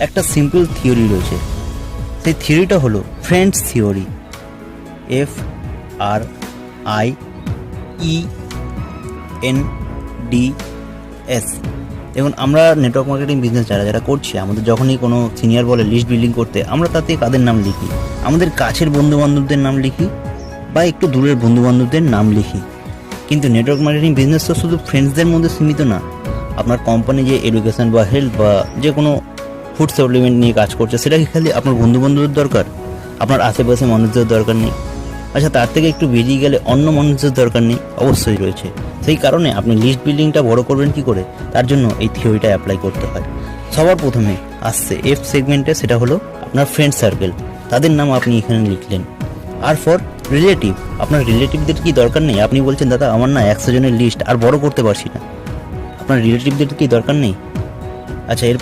একটা simple theory রয়েছে। সেই থিওরিটা হলো ফ্রেন্ডস থিওরি। FRIENDS। দেখুন, আমরা নেটওয়ার্ক মার্কেটিং বিজনেস যারা করছি, আমাদের যখনই কোনো সিনিয়র বলে লিস্ট বিল্ডিং করতে, আমরা তাতে কাদের নাম লিখি? আমাদের কাছের বন্ধুবান্ধবদের নাম লিখি বা একটু দূরের বন্ধুবান্ধবদের নাম লিখি। কিন্তু নেটওয়ার্ক মার্কেটিং বিজনেস তো শুধু ফ্রেন্ডসদের মধ্যে সীমিত না। আপনার কোম্পানি যে এডুকেশন বা হেলথ বা যে কোনো ফুড সাপ্লিমেন্ট নিয়ে কাজ করছে, সেটা কি খালি আপনার বন্ধুবান্ধবদের দরকার? আপনার আশেপাশে মানুষদের দরকার নেই? আচ্ছা, তার থেকে একটু বেরিয়ে গেলে অন্য মানুষদের দরকার নেই? অবশ্যই রয়েছে। সেই কারণে আপনি লিস্ট বিল্ডিংটা বড় করবেন কি করে, তার জন্য এই থিওরিটা অ্যাপ্লাই করতে হয়। সবার প্রথমে আসছে এফ সেগমেন্টে, সেটা হলো আপনার ফ্রেন্ড সার্কেল। তাদের নাম আপনি এখানে লিখলেন। আর ফর রিলেটিভ, আপনার রিলেটিভদের কি দরকার নেই? আপনি বলছেন দাদা আমার না 100 জনের লিস্ট আর বড় করতে পারছি না, আপনার রিলেটিভদের কি দরকার নেই? আচ্ছা, এরপর